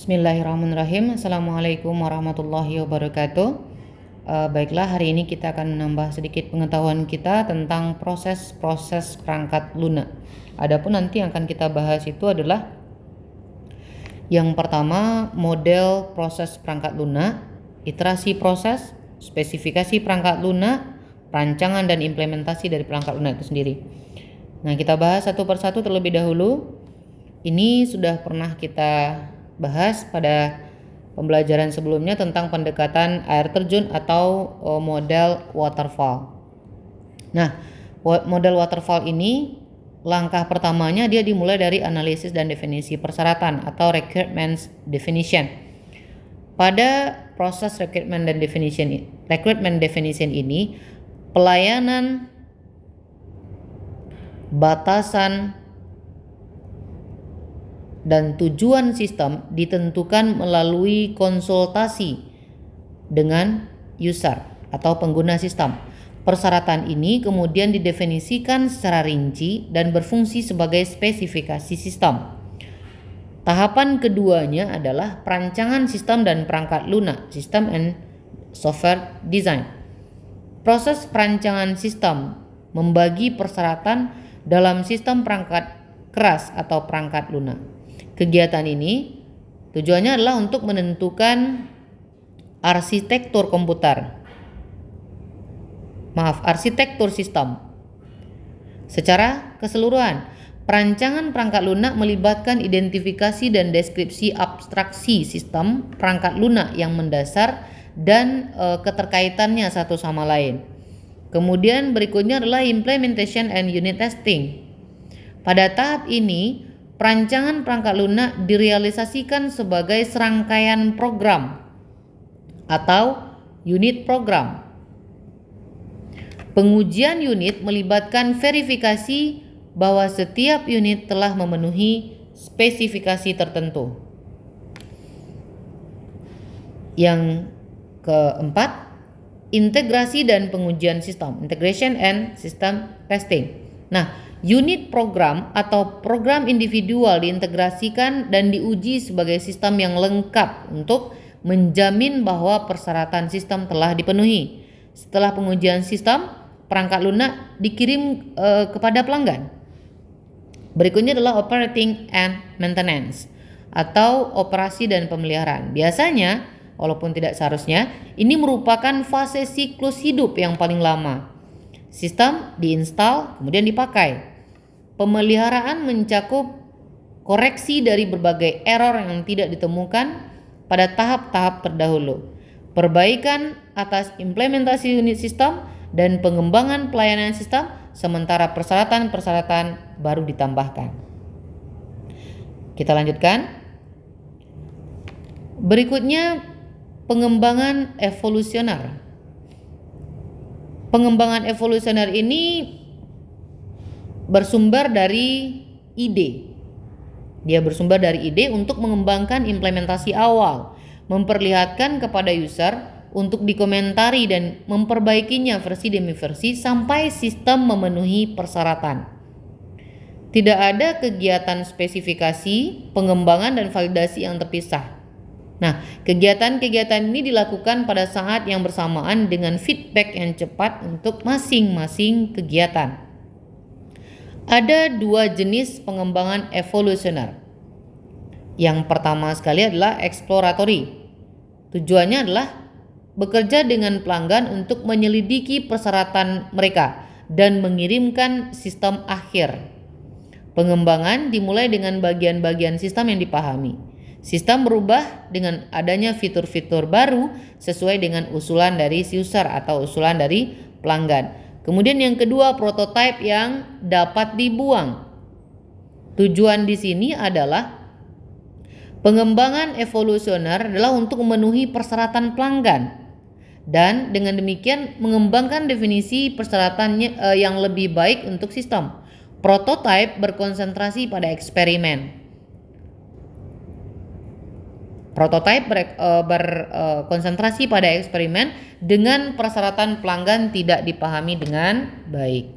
Bismillahirrahmanirrahim. Assalamualaikum warahmatullahi wabarakatuh. Baiklah, hari ini kita akan menambah sedikit pengetahuan kita tentang proses-proses perangkat lunak. Adapun nanti yang akan kita bahas itu adalah yang pertama, model proses perangkat lunak, iterasi proses, spesifikasi perangkat lunak, rancangan dan implementasi dari perangkat lunak itu sendiri. Nah, kita bahas satu persatu terlebih dahulu. Ini sudah pernah kita bahas pada pembelajaran sebelumnya tentang pendekatan air terjun atau model waterfall. Nah, model waterfall ini langkah pertamanya dia dimulai dari analisis dan definisi persyaratan atau requirements definition. Pada proses requirement definition ini, pelayanan, batasan, dan tujuan sistem ditentukan melalui konsultasi dengan user atau pengguna sistem. Persyaratan ini kemudian didefinisikan secara rinci dan berfungsi sebagai spesifikasi sistem. Tahapan keduanya adalah perancangan sistem dan perangkat lunak, system and software design. Proses perancangan sistem membagi persyaratan dalam sistem perangkat keras atau perangkat lunak. Kegiatan ini tujuannya adalah untuk menentukan arsitektur sistem. Secara keseluruhan, perancangan perangkat lunak melibatkan identifikasi dan deskripsi abstraksi sistem perangkat lunak yang mendasar dan keterkaitannya satu sama lain. Kemudian berikutnya adalah implementation and unit testing. Pada tahap ini, perancangan perangkat lunak direalisasikan sebagai serangkaian program atau unit program. Pengujian unit melibatkan verifikasi bahwa setiap unit telah memenuhi spesifikasi tertentu. Yang keempat, integrasi dan pengujian sistem, integration and system testing. Nah, unit program atau program individual diintegrasikan dan diuji sebagai sistem yang lengkap untuk menjamin bahwa persyaratan sistem telah dipenuhi. Setelah pengujian sistem, perangkat lunak dikirim kepada pelanggan. Berikutnya adalah operating and maintenance atau operasi dan pemeliharaan. Biasanya, walaupun tidak seharusnya, ini merupakan fase siklus hidup yang paling lama. Sistem diinstal, kemudian dipakai. Pemeliharaan mencakup koreksi dari berbagai error yang tidak ditemukan pada tahap-tahap terdahulu, perbaikan atas implementasi unit sistem, dan pengembangan pelayanan sistem, sementara persyaratan-persyaratan baru ditambahkan. Kita lanjutkan. Berikutnya, pengembangan evolusioner. Pengembangan evolusioner ini bersumber dari ide. Dia bersumber dari ide untuk mengembangkan implementasi awal, memperlihatkan kepada user untuk dikomentari dan memperbaikinya versi demi versi sampai sistem memenuhi persyaratan. Tidak ada kegiatan spesifikasi, pengembangan dan validasi yang terpisah. Nah, kegiatan-kegiatan ini dilakukan pada saat yang bersamaan dengan feedback yang cepat untuk masing-masing kegiatan. Ada dua jenis pengembangan evolusioner. Yang pertama sekali adalah exploratory. Tujuannya adalah bekerja dengan pelanggan untuk menyelidiki persyaratan mereka dan mengirimkan sistem akhir. Pengembangan dimulai dengan bagian-bagian sistem yang dipahami. Sistem berubah dengan adanya fitur-fitur baru sesuai dengan usulan dari user atau usulan dari pelanggan. Kemudian yang kedua, prototipe yang dapat dibuang. Tujuan di sini adalah pengembangan evolusioner adalah untuk memenuhi persyaratan pelanggan dan dengan demikian mengembangkan definisi persyaratannya yang lebih baik untuk sistem. Prototipe berkonsentrasi pada eksperimen. Prototipe berkonsentrasi pada eksperimen dengan persyaratan pelanggan tidak dipahami dengan baik.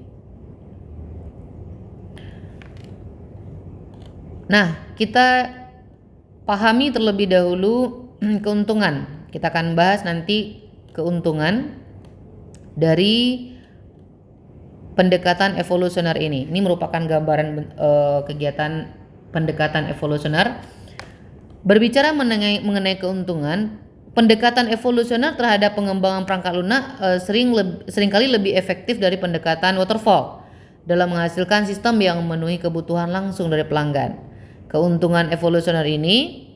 Nah, kita pahami terlebih dahulu keuntungan. Kita akan bahas nanti keuntungan dari pendekatan evolusioner ini. Ini merupakan gambaran kegiatan pendekatan evolusioner. Berbicara mengenai keuntungan, pendekatan evolusioner terhadap pengembangan perangkat lunak seringkali lebih efektif dari pendekatan waterfall dalam menghasilkan sistem yang memenuhi kebutuhan langsung dari pelanggan. Keuntungan evolusioner ini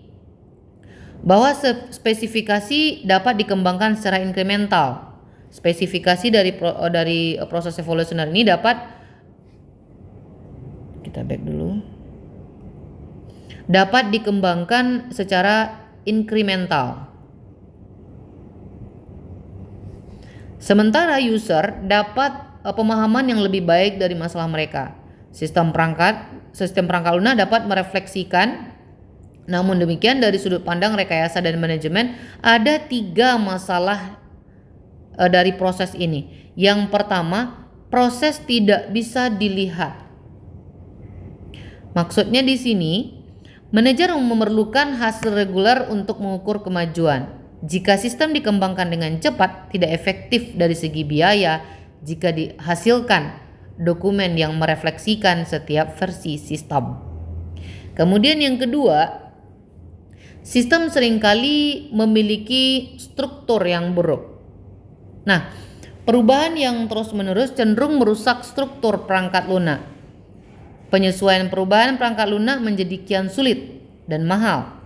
bahwa spesifikasi dapat dikembangkan secara inkremental. Spesifikasi dari proses evolusioner ini dapat dikembangkan secara inkremental. Sementara user dapat pemahaman yang lebih baik dari masalah mereka. Sistem perangkat lunak dapat merefleksikan. Namun demikian, dari sudut pandang rekayasa dan manajemen, ada 3 masalah dari proses ini. Yang pertama, proses tidak bisa dilihat. Maksudnya di sini, manajer memerlukan hasil reguler untuk mengukur kemajuan. Jika sistem dikembangkan dengan cepat, tidak efektif dari segi biaya jika dihasilkan dokumen yang merefleksikan setiap versi sistem. Kemudian yang kedua, sistem seringkali memiliki struktur yang buruk. Nah, perubahan yang terus-menerus cenderung merusak struktur perangkat lunak. Penyesuaian perubahan perangkat lunak menjadi kian sulit dan mahal.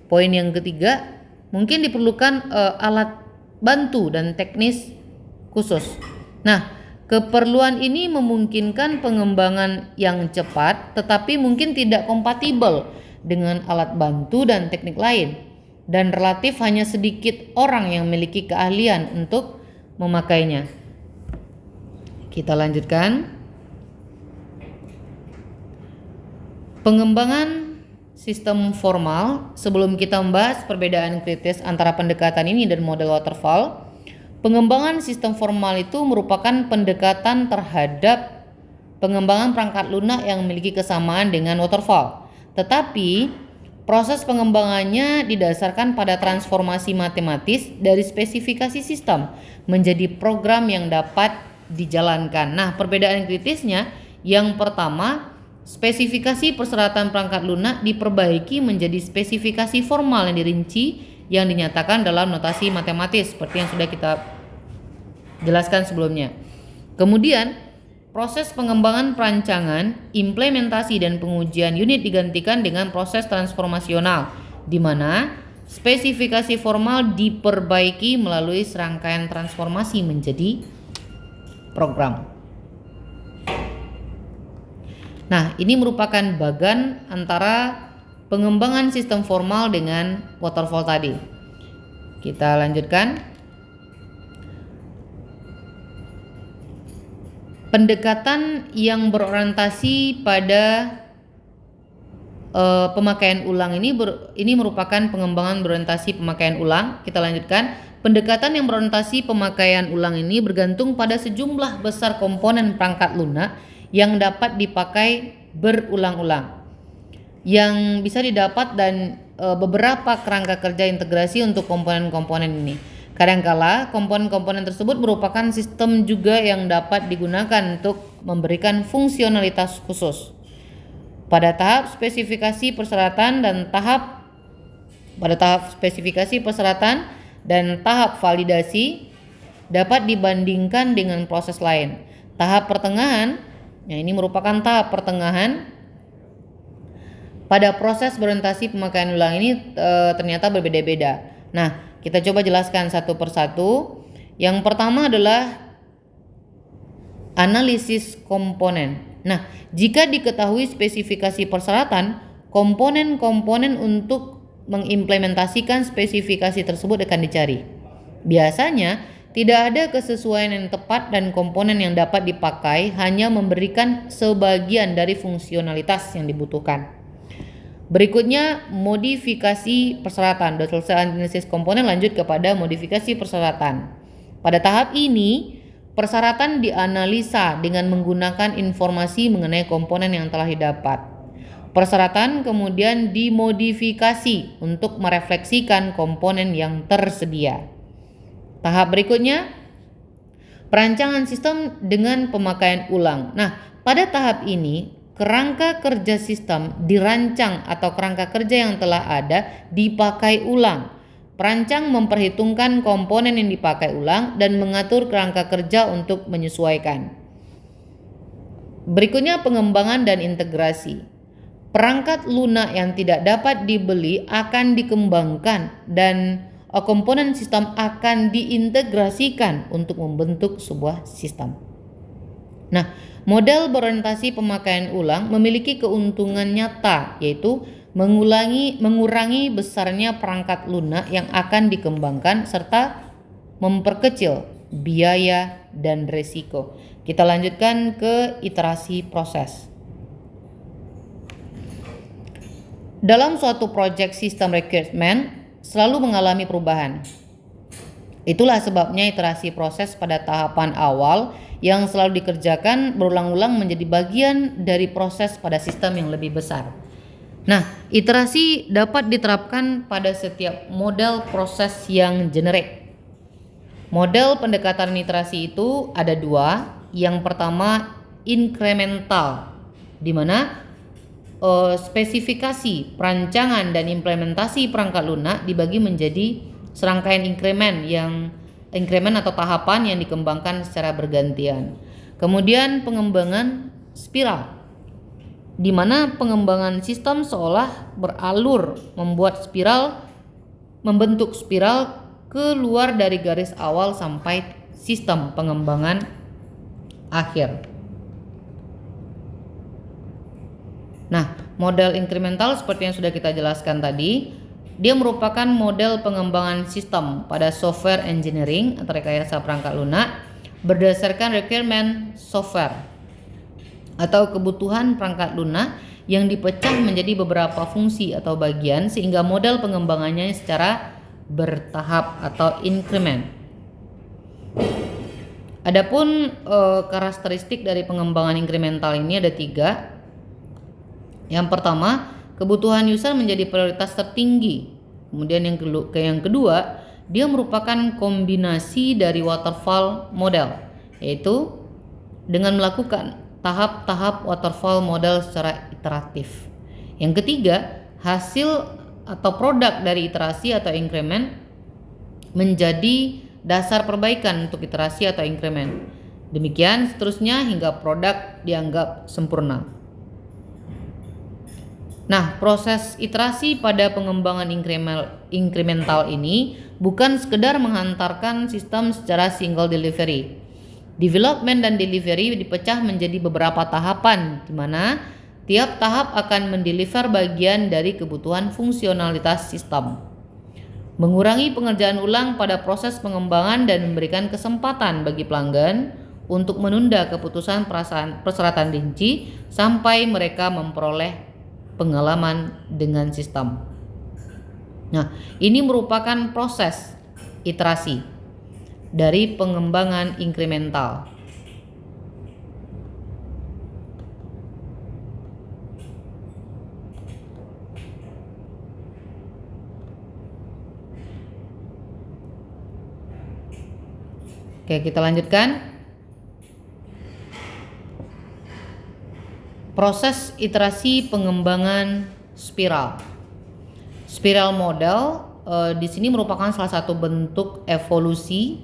Poin yang ketiga, mungkin diperlukan alat bantu dan teknis khusus. Nah, keperluan ini memungkinkan pengembangan yang cepat, tetapi mungkin tidak kompatibel dengan alat bantu dan teknik lain, dan relatif hanya sedikit orang yang memiliki keahlian untuk memakainya. Kita lanjutkan. Pengembangan sistem formal. Sebelum kita membahas perbedaan kritis antara pendekatan ini dan model waterfall, pengembangan sistem formal itu merupakan pendekatan terhadap pengembangan perangkat lunak yang memiliki kesamaan dengan waterfall. Tetapi proses pengembangannya didasarkan pada transformasi matematis dari spesifikasi sistem menjadi program yang dapat dijalankan. Nah, perbedaan kritisnya, yang pertama, spesifikasi perseratan perangkat lunak diperbaiki menjadi spesifikasi formal yang dirinci yang dinyatakan dalam notasi matematis seperti yang sudah kita jelaskan sebelumnya. Kemudian, proses pengembangan perancangan, implementasi dan pengujian unit digantikan dengan proses transformasional, di mana spesifikasi formal diperbaiki melalui serangkaian transformasi menjadi program. Nah, ini merupakan bagan antara pengembangan sistem formal dengan waterfall tadi. Kita lanjutkan. Pendekatan yang berorientasi pada pemakaian ulang ini merupakan pengembangan berorientasi pemakaian ulang. Kita lanjutkan. Pendekatan yang berorientasi pemakaian ulang ini bergantung pada sejumlah besar komponen perangkat lunak yang dapat dipakai berulang-ulang, yang bisa didapat dan beberapa kerangka kerja integrasi untuk komponen-komponen ini. Kadangkala komponen-komponen tersebut merupakan sistem juga yang dapat digunakan untuk memberikan fungsionalitas khusus. Pada tahap spesifikasi perseratan dan tahap validasi dapat dibandingkan dengan proses lain. Tahap pertengahan, ini merupakan tahap pertengahan pada proses berorientasi pemakaian ulang ini ternyata berbeda-beda. Nah, kita coba jelaskan satu persatu. Yang pertama adalah analisis komponen. Nah, jika diketahui spesifikasi perseratan, komponen-komponen untuk mengimplementasikan spesifikasi tersebut akan dicari. Biasanya tidak ada kesesuaian yang tepat dan komponen yang dapat dipakai hanya memberikan sebagian dari fungsionalitas yang dibutuhkan. Berikutnya, modifikasi perseratan. Sudah selesai analisis komponen, lanjut kepada modifikasi perseratan. Pada tahap ini, perseratan dianalisa dengan menggunakan informasi mengenai komponen yang telah didapat. Persyaratan kemudian dimodifikasi untuk merefleksikan komponen yang tersedia. Tahap berikutnya, perancangan sistem dengan pemakaian ulang. Nah, pada tahap ini kerangka kerja sistem dirancang atau kerangka kerja yang telah ada dipakai ulang. Perancang memperhitungkan komponen yang dipakai ulang dan mengatur kerangka kerja untuk menyesuaikan. Berikutnya pengembangan dan integrasi. Perangkat lunak yang tidak dapat dibeli akan dikembangkan dan komponen sistem akan diintegrasikan untuk membentuk sebuah sistem. Nah, model berorientasi pemakaian ulang memiliki keuntungan nyata, yaitu mengurangi besarnya perangkat lunak yang akan dikembangkan serta memperkecil biaya dan risiko. Kita lanjutkan ke iterasi proses. Dalam suatu proyek sistem recruitment selalu mengalami perubahan. Itulah sebabnya iterasi proses pada tahapan awal yang selalu dikerjakan berulang-ulang menjadi bagian dari proses pada sistem yang lebih besar. Nah, iterasi dapat diterapkan pada setiap model proses yang generik. Model pendekatan iterasi itu ada dua. Yang pertama incremental, di mana spesifikasi, perancangan, dan implementasi perangkat lunak dibagi menjadi serangkaian increment atau tahapan yang dikembangkan secara bergantian. Kemudian pengembangan spiral, di mana pengembangan sistem seolah beralur membentuk spiral keluar dari garis awal sampai sistem pengembangan akhir. Nah, model incremental seperti yang sudah kita jelaskan tadi, dia merupakan model pengembangan sistem pada software engineering atau rekayasa perangkat lunak berdasarkan requirement software atau kebutuhan perangkat lunak yang dipecah menjadi beberapa fungsi atau bagian sehingga model pengembangannya secara bertahap atau increment. Adapun karakteristik dari pengembangan incremental ini ada 3. Yang pertama, kebutuhan user menjadi prioritas tertinggi. Kemudian yang kedua, dia merupakan kombinasi dari waterfall model, yaitu dengan melakukan tahap-tahap waterfall model secara iteratif. Yang ketiga, hasil atau produk dari iterasi atau increment menjadi dasar perbaikan untuk iterasi atau increment. Demikian seterusnya hingga produk dianggap sempurna. Nah, proses iterasi pada pengembangan incremental ini bukan sekedar menghantarkan sistem secara single delivery. Development dan delivery dipecah menjadi beberapa tahapan di mana tiap tahap akan mendeliver bagian dari kebutuhan fungsionalitas sistem. Mengurangi pengerjaan ulang pada proses pengembangan dan memberikan kesempatan bagi pelanggan untuk menunda keputusan persyaratan rinci sampai mereka memperoleh pengalaman dengan sistem. Nah, ini merupakan proses iterasi dari pengembangan incremental. Oke, kita lanjutkan. Proses iterasi pengembangan spiral. Spiral model di sini merupakan salah satu bentuk evolusi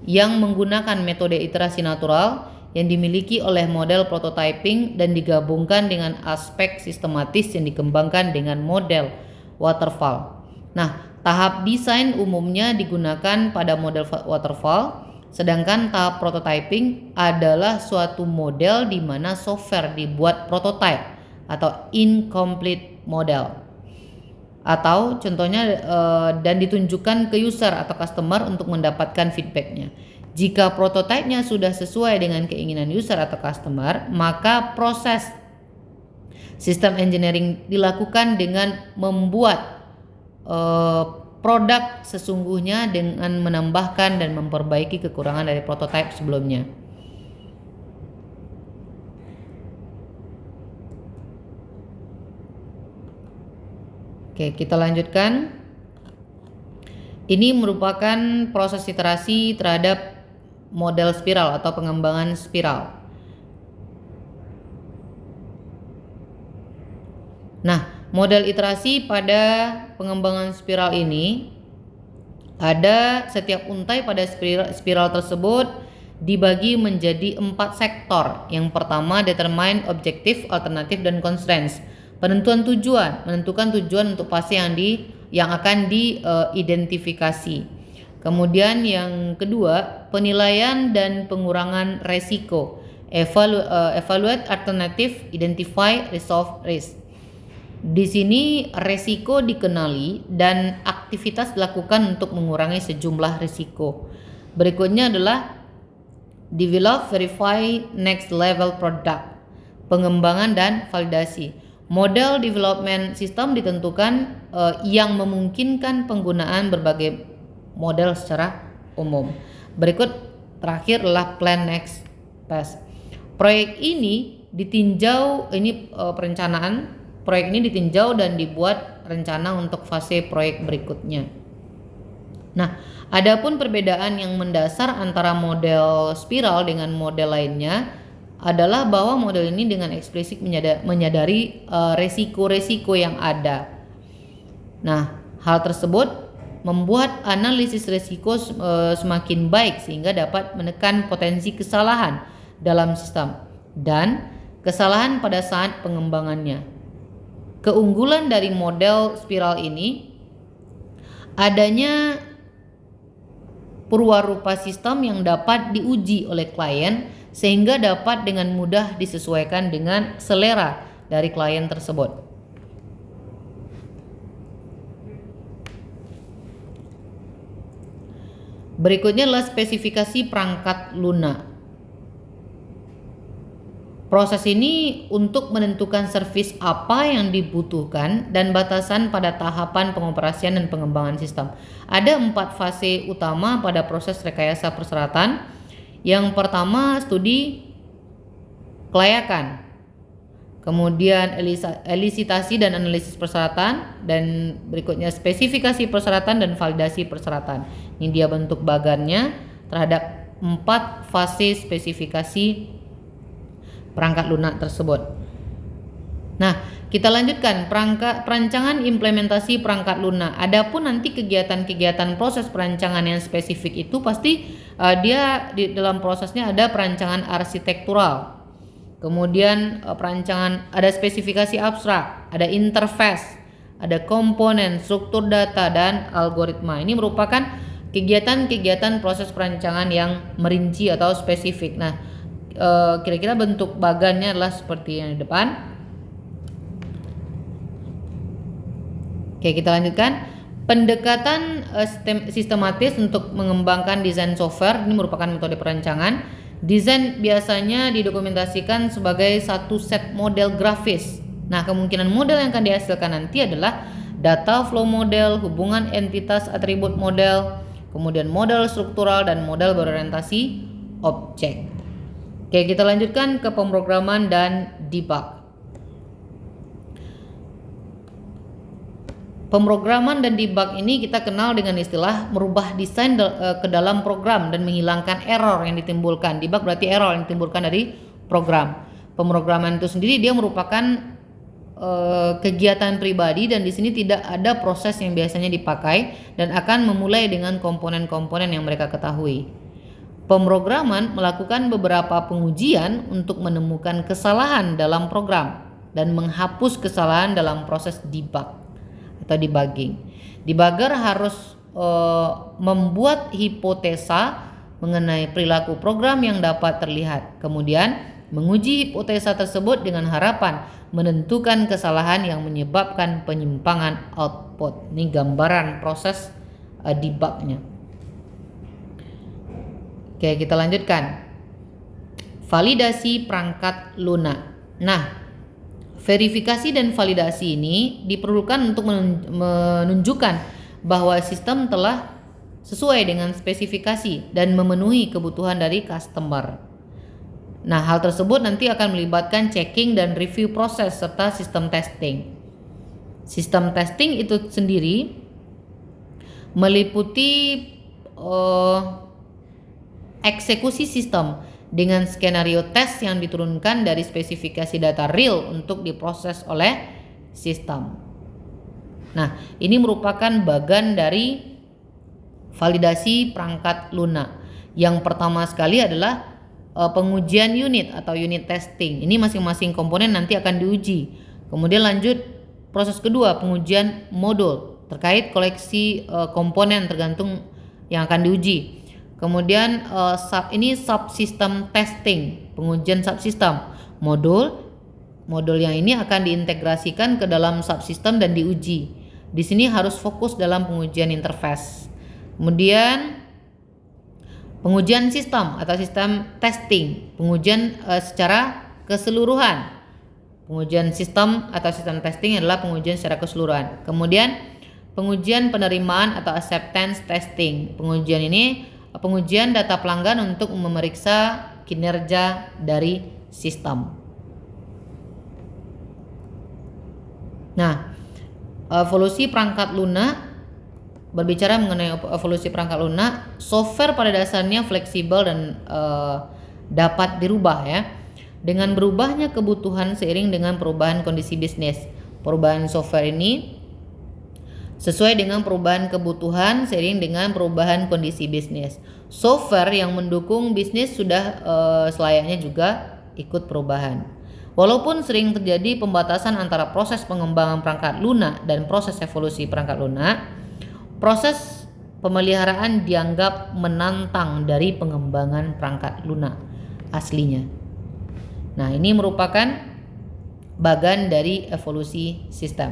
yang menggunakan metode iterasi natural yang dimiliki oleh model prototyping dan digabungkan dengan aspek sistematis yang dikembangkan dengan model waterfall. Nah, tahap desain umumnya digunakan pada model waterfall. Sedangkan tahap prototyping adalah suatu model di mana software dibuat prototype atau incomplete model. Atau contohnya dan ditunjukkan ke user atau customer untuk mendapatkan feedbacknya. Jika prototipenya sudah sesuai dengan keinginan user atau customer, maka proses sistem engineering dilakukan dengan membuat produk sesungguhnya dengan menambahkan dan memperbaiki kekurangan dari prototipe sebelumnya. Oke, kita lanjutkan. Ini merupakan proses iterasi terhadap model spiral atau pengembangan spiral. Nah, model iterasi pada pengembangan spiral ini ada setiap untai pada spiral tersebut dibagi menjadi 4 sektor. Yang pertama, determine, objektif, alternatif, dan constraints. Penentuan tujuan, menentukan tujuan untuk fase yang akan diidentifikasi. Kemudian yang kedua, penilaian dan pengurangan resiko. Evaluate alternative, identify, resolve risk. Di sini resiko dikenali dan aktivitas dilakukan untuk mengurangi sejumlah risiko. Berikutnya adalah develop, verify, next level product. Pengembangan dan validasi. Model development system ditentukan yang memungkinkan penggunaan berbagai model secara umum. Berikut terakhir adalah plan next phase. Proyek ini ditinjau, perencanaan proyek ini ditinjau dan dibuat rencana untuk fase proyek berikutnya. Nah, adapun perbedaan yang mendasar antara model spiral dengan model lainnya adalah bahwa model ini dengan eksplisit menyadari resiko-resiko yang ada. Nah, hal tersebut membuat analisis resiko semakin baik sehingga dapat menekan potensi kesalahan dalam sistem dan kesalahan pada saat pengembangannya. Keunggulan dari model spiral ini adanya purwarupa sistem yang dapat diuji oleh klien sehingga dapat dengan mudah disesuaikan dengan selera dari klien tersebut. Berikutnya adalah spesifikasi perangkat lunak. Proses ini untuk menentukan servis apa yang dibutuhkan dan batasan pada tahapan pengoperasian dan pengembangan sistem. Ada 4 fase utama pada proses rekayasa perseratan. Yang pertama, studi kelayakan. Kemudian elisitasi dan analisis persyaratan, dan berikutnya spesifikasi persyaratan dan validasi persyaratan. Ini dia bentuk bagannya terhadap 4 fase spesifikasi perangkat lunak tersebut. Nah, kita lanjutkan perancangan implementasi perangkat lunak. Adapun nanti kegiatan-kegiatan proses perancangan yang spesifik itu pasti dia di dalam prosesnya ada perancangan arsitektural. Kemudian perancangan, ada spesifikasi abstrak, ada interface, ada komponen, struktur data, dan algoritma. Ini merupakan kegiatan-kegiatan proses perancangan yang merinci atau spesifik. Nah, kira-kira bentuk bagannya adalah seperti yang di depan. Oke, kita lanjutkan. Pendekatan sistematis untuk mengembangkan desain software ini merupakan metode perancangan. Desain biasanya didokumentasikan sebagai satu set model grafis. Nah, kemungkinan model yang akan dihasilkan nanti adalah data flow model, hubungan entitas atribut model, kemudian model struktural, dan model berorientasi objek. Oke, kita lanjutkan ke pemrograman dan debug. Pemrograman dan debug ini kita kenal dengan istilah merubah desain ke dalam program dan menghilangkan error yang ditimbulkan. Debug berarti error yang ditimbulkan dari program. Pemrograman itu sendiri dia merupakan kegiatan pribadi dan di sini tidak ada proses yang biasanya dipakai dan akan memulai dengan komponen-komponen yang mereka ketahui. Pemrograman melakukan beberapa pengujian untuk menemukan kesalahan dalam program dan menghapus kesalahan dalam proses debug atau debugging. Debugger harus membuat hipotesa mengenai perilaku program yang dapat terlihat. Kemudian menguji hipotesa tersebut dengan harapan menentukan kesalahan yang menyebabkan penyimpangan output. Ini gambaran proses debugnya. Oke, kita lanjutkan. Validasi perangkat lunak. Nah, verifikasi dan validasi ini diperlukan untuk menunjukkan bahwa sistem telah sesuai dengan spesifikasi dan memenuhi kebutuhan dari customer. Nah, hal tersebut nanti akan melibatkan checking dan review proses serta sistem testing. Sistem testing itu sendiri meliputi eksekusi sistem dengan skenario tes yang diturunkan dari spesifikasi data real untuk diproses oleh sistem. Nah, ini merupakan bagian dari validasi perangkat lunak. Yang pertama sekali adalah pengujian unit atau unit testing. Ini masing-masing komponen nanti akan diuji. Kemudian lanjut proses kedua, pengujian modul terkait koleksi komponen tergantung yang akan diuji. Kemudian ini subsystem testing, pengujian subsystem. Modul yang ini akan diintegrasikan ke dalam subsystem dan diuji. Di sini harus fokus dalam pengujian interface. Kemudian pengujian sistem atau sistem testing, pengujian secara keseluruhan. Pengujian sistem atau sistem testing adalah pengujian secara keseluruhan. Kemudian pengujian penerimaan atau acceptance testing. Pengujian data pelanggan untuk memeriksa kinerja dari sistem. Nah, evolusi perangkat lunak, berbicara mengenai evolusi perangkat lunak, software pada dasarnya fleksibel dan dapat dirubah ya. Dengan berubahnya kebutuhan seiring dengan perubahan kondisi bisnis. Perubahan software ini sesuai dengan perubahan kebutuhan seiring dengan perubahan kondisi bisnis. Software yang mendukung bisnis sudah selayaknya juga ikut perubahan. Walaupun sering terjadi pembatasan antara proses pengembangan perangkat lunak dan proses evolusi perangkat lunak, proses pemeliharaan dianggap menantang dari pengembangan perangkat lunak aslinya. Nah, ini merupakan bagian dari evolusi sistem.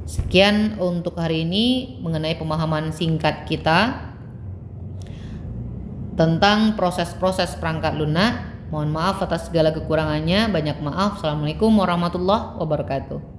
Sekian untuk hari ini mengenai pemahaman singkat kita tentang proses-proses perangkat lunak. Mohon maaf atas segala kekurangannya. Banyak maaf. Assalamualaikum warahmatullahi wabarakatuh.